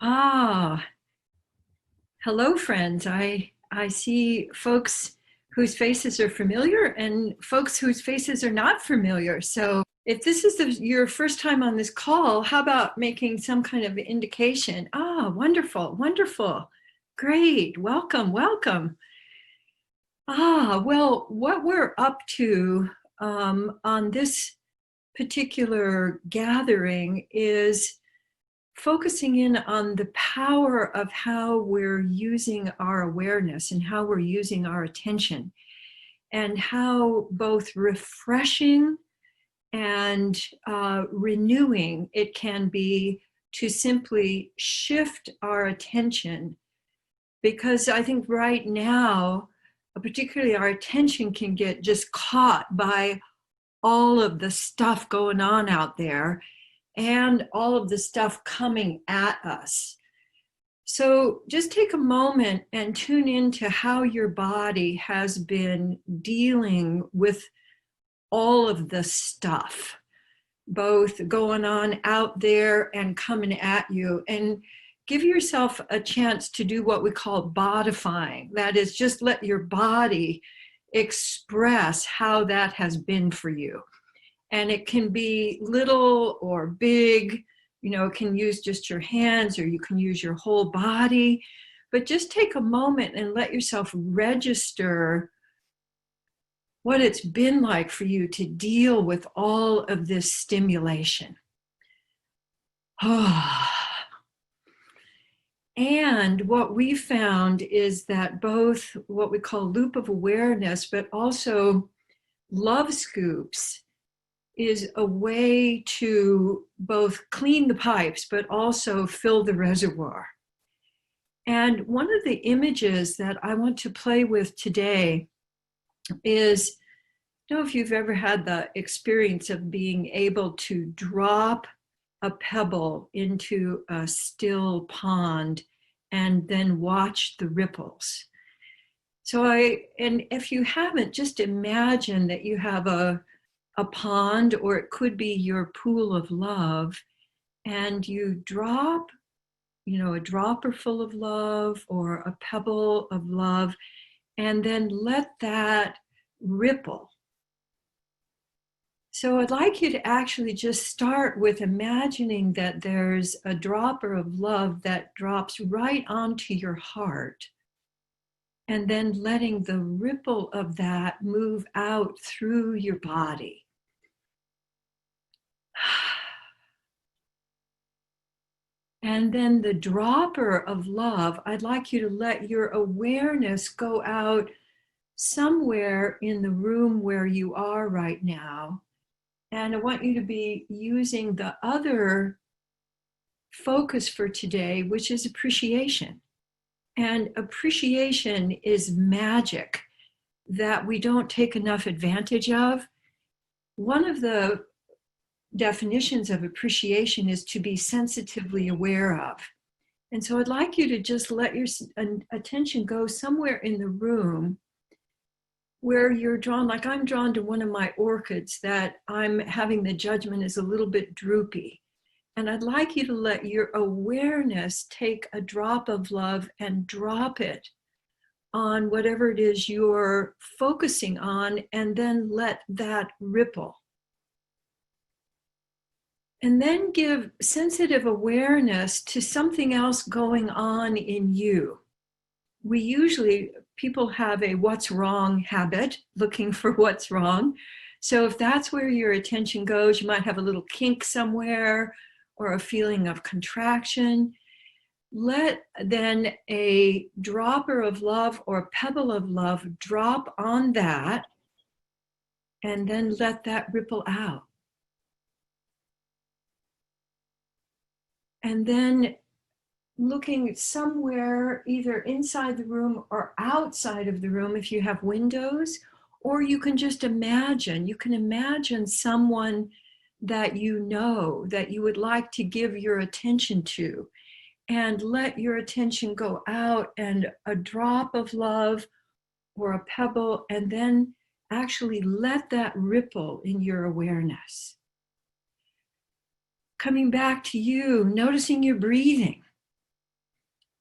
Ah, hello, friends. I see folks whose faces are familiar and folks whose faces are not familiar. So if this is your first time on this call, how about making some kind of indication? Ah, wonderful, wonderful. Great. Welcome, welcome. Well, what we're up to on this particular gathering is focusing in on the power of how we're using our awareness and how we're using our attention, and how both refreshing and renewing it can be to simply shift our attention. Because I think right now, particularly our attention can get just caught by all of the stuff going on out there and all of the stuff coming at us. So just take a moment and tune into how your body has been dealing with all of the stuff, both going on out there and coming at you. And give yourself a chance to do what we call bodifying. That is, just let your body express how that has been for you. And it can be little or big, it can use just your hands or you can use your whole body. But just take a moment and let yourself register what it's been like for you to deal with all of this stimulation. And what we found is that both what we call loop of awareness, but also love scoops, is a way to both clean the pipes, but also fill the reservoir. And one of the images that I want to play with today is, I don't know if you've ever had the experience of being able to drop a pebble into a still pond and then watch the ripples. And if you haven't, just imagine that you have a pond, or it could be your pool of love, and you drop, a dropper full of love or a pebble of love, and then let that ripple. So I'd like you to actually just start with imagining that there's a dropper of love that drops right onto your heart, and then letting the ripple of that move out through your body. And then the dropper of love, I'd like you to let your awareness go out somewhere in the room where you are right now. And I want you to be using the other focus for today, which is appreciation. And appreciation is magic that we don't take enough advantage of. One of the definitions of appreciation is to be sensitively aware of. And so I'd like you to just let your attention go somewhere in the room where you're drawn, like I'm drawn to one of my orchids that I'm having the judgment is a little bit droopy. And I'd like you to let your awareness take a drop of love and drop it on whatever it is you're focusing on, and then let that ripple. And then give sensitive awareness to something else going on in you. People have a what's wrong habit, looking for what's wrong. So if that's where your attention goes, you might have a little kink somewhere or a feeling of contraction. Let then a dropper of love or a pebble of love drop on that, and then let that ripple out. And then looking somewhere either inside the room or outside of the room if you have windows, or you can just imagine someone that you know that you would like to give your attention to, and let your attention go out, and a drop of love or a pebble, and then actually let that ripple in your awareness. Coming back to you, noticing your breathing.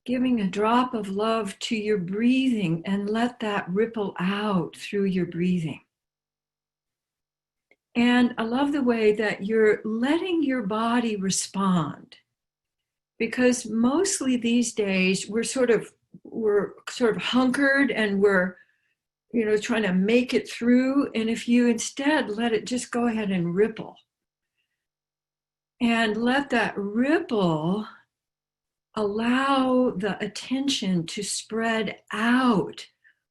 giving a drop of love to your breathing and let that ripple out through your breathing. And I love the way that you're letting your body respond, because mostly these days we're sort of hunkered and we're trying to make it through. And if you instead let it just go ahead and ripple, and let that ripple allow the attention to spread out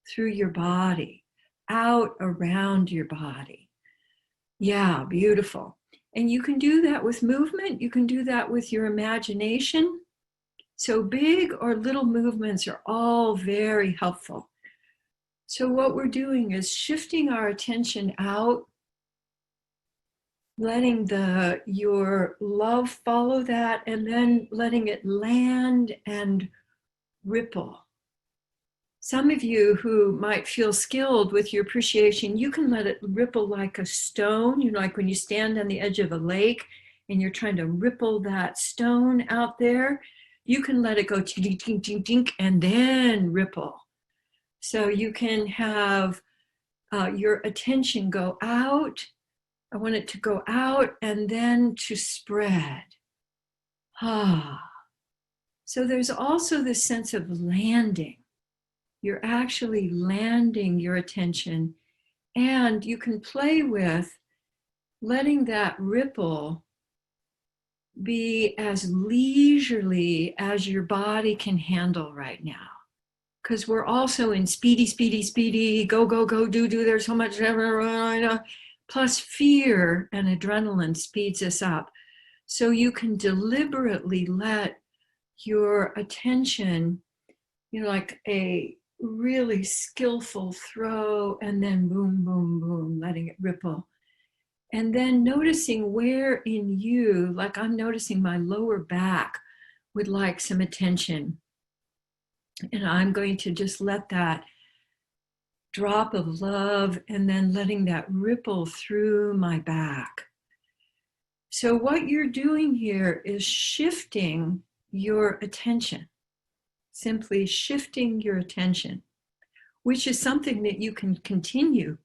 through your body, out around your body. Yeah, beautiful. And you can do that with movement. You can do that with your imagination. So big or little movements are all very helpful. So what we're doing is shifting our attention out, letting your love follow that, and then letting it land and ripple. Some of you who might feel skilled with your appreciation, you can let it ripple like a stone, like when you stand on the edge of a lake and you're trying to ripple that stone out there, you can let it go tink, tink, tink, tink, and then ripple. So you can have your attention go out. I want it to go out and then to spread. So there's also this sense of landing. You're actually landing your attention, and you can play with letting that ripple be as leisurely as your body can handle right now. Because we're also in speedy, go, go, go, do, there's so much, plus fear and adrenaline speeds us up. So you can deliberately let your attention, like a really skillful throw, and then boom, boom, boom, letting it ripple. And then noticing where in you, like I'm noticing my lower back would like some attention. And I'm going to just let that drop of love and then letting that ripple through my back. So what you're doing here is shifting your attention, simply shifting your attention, which is something that you can continue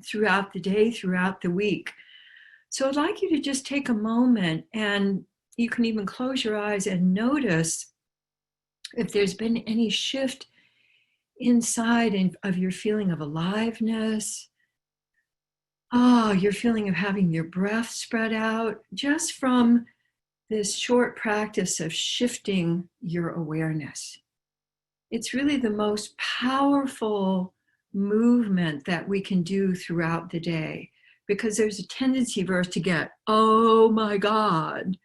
throughout the day, throughout the week. So I'd like you to just take a moment, and you can even close your eyes and notice if there's been any shift inside of your feeling of aliveness. Your feeling of having your breath spread out, just from this short practice of shifting your awareness. It's really the most powerful movement that we can do throughout the day, because there's a tendency for us to get, oh my God,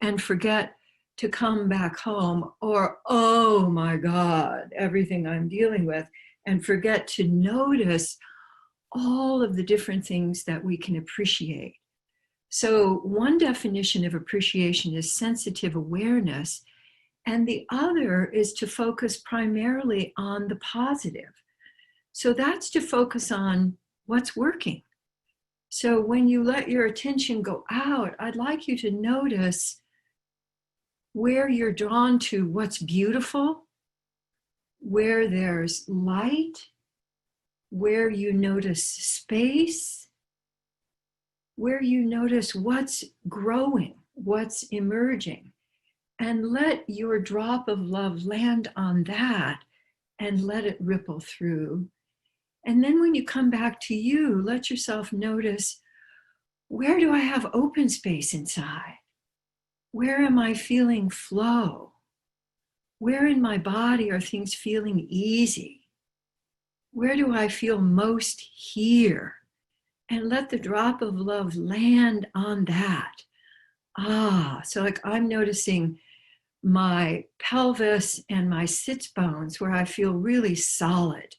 and forget to come back home, or, oh my God, everything I'm dealing with, and forget to notice all of the different things that we can appreciate. So one definition of appreciation is sensitive awareness, and the other is to focus primarily on the positive. So that's to focus on what's working. So when you let your attention go out, I'd like you to notice where you're drawn to what's beautiful, where there's light, where you notice space, where you notice what's growing, what's emerging, and let your drop of love land on that and let it ripple through. And then when you come back to you, let yourself notice, where do I have open space inside? Where am I feeling flow? Where in my body are things feeling easy? Where do I feel most here? And let the drop of love land on that. So like I'm noticing my pelvis and my sits bones where I feel really solid.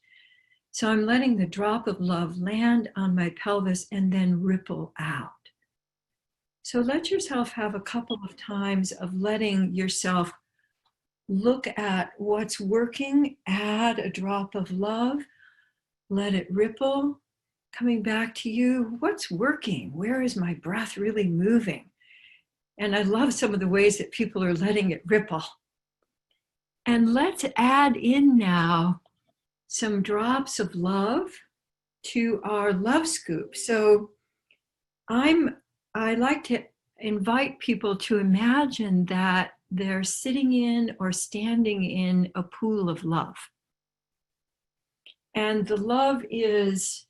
So I'm letting the drop of love land on my pelvis and then ripple out. So let yourself have a couple of times of letting yourself look at what's working, add a drop of love, let it ripple, coming back to you. What's working? Where is my breath really moving? And I love some of the ways that people are letting it ripple. And let's add in now some drops of love to our love scoop. So I like to invite people to imagine that they're sitting in or standing in a pool of love. And the love is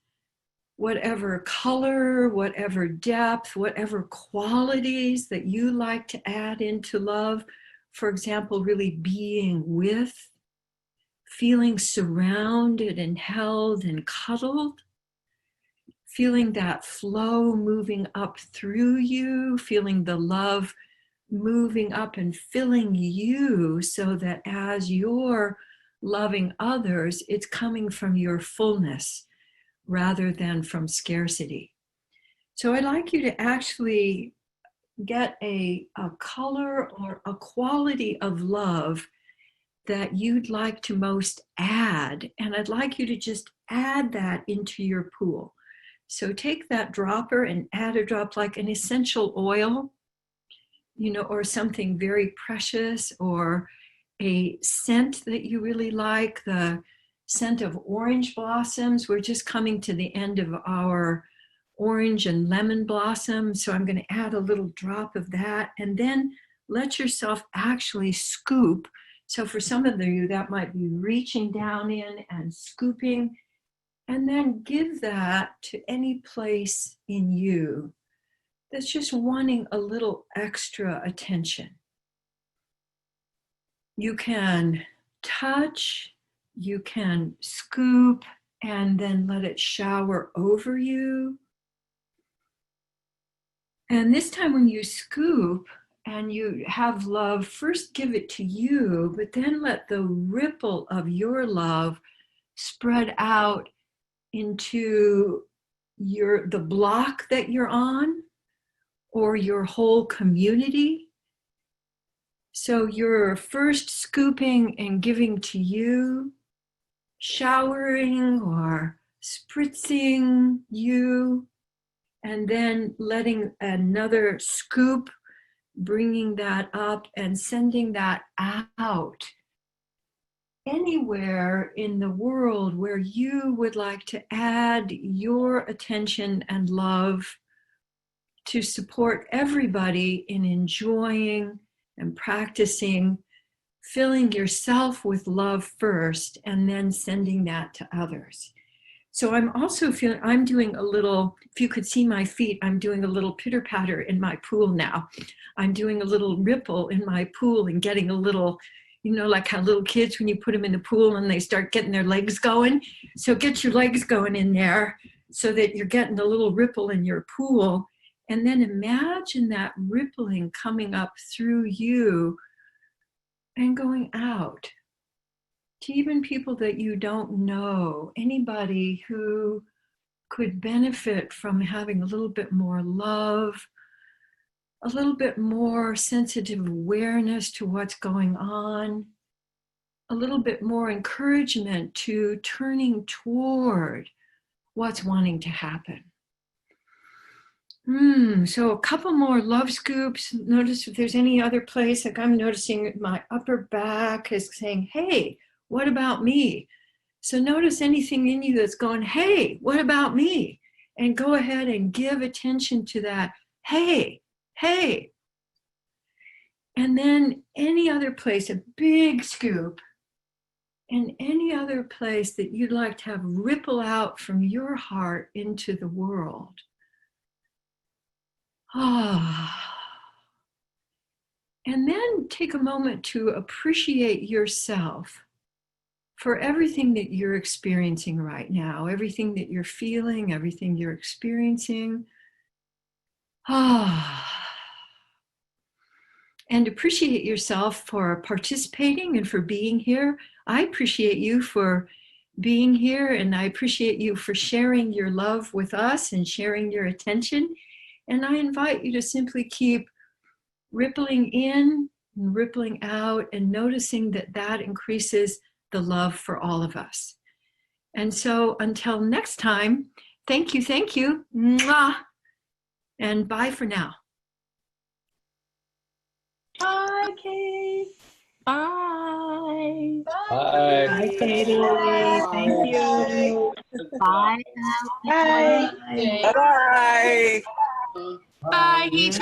whatever color, whatever depth, whatever qualities that you like to add into love. For example, really being with, feeling surrounded and held and cuddled, feeling that flow moving up through you, feeling the love moving up and filling you so that as you're loving others, it's coming from your fullness rather than from scarcity. So I'd like you to actually get a color or a quality of love that you'd like to most add. And I'd like you to just add that into your pool. So take that dropper and add a drop like an essential oil, or something very precious, or a scent that you really like, the scent of orange blossoms. We're just coming to the end of our orange and lemon blossom. So I'm going to add a little drop of that, and then let yourself actually scoop. So for some of you, that might be reaching down in and scooping, and then give that to any place in you that's just wanting a little extra attention. You can touch, you can scoop, and then let it shower over you. And this time when you scoop and you have love, first give it to you, but then let the ripple of your love spread out into the block that you're on, or your whole community. So you're first scooping and giving to you, showering or spritzing you, and then letting another scoop, bringing that up and sending that out anywhere in the world where you would like to add your attention and love to support everybody in enjoying and practicing filling yourself with love first and then sending that to others. So I'm also feeling, I'm doing a little, if you could see my feet, I'm doing a little pitter patter in my pool now. I'm doing a little ripple in my pool and getting a little, like how little kids, when you put them in the pool and they start getting their legs going. So get your legs going in there so that you're getting a little ripple in your pool. And then imagine that rippling coming up through you and going out to even people that you don't know, anybody who could benefit from having a little bit more love, a little bit more sensitive awareness to what's going on, a little bit more encouragement to turning toward what's wanting to happen. So a couple more love scoops. Notice if there's any other place, like I'm noticing my upper back is saying, hey, what about me? So notice anything in you that's going, hey, what about me? And go ahead and give attention to that. Hey, hey. And then any other place, a big scoop, and any other place that you'd like to have ripple out from your heart into the world. And then take a moment to appreciate yourself for everything that you're experiencing right now, everything that you're feeling, everything you're experiencing. And appreciate yourself for participating and for being here. I appreciate you for being here, and I appreciate you for sharing your love with us and sharing your attention. And I invite you to simply keep rippling in and rippling out and noticing that that increases the love for all of us. And so until next time, thank you. Mwah. And bye for now. Bye, Kate. Bye. Bye. Bye, Katie. Thank you. Bye. Bye. Bye-bye. Bye. He's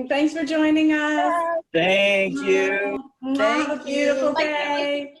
Thanks for joining us. Thank you. Have a beautiful day.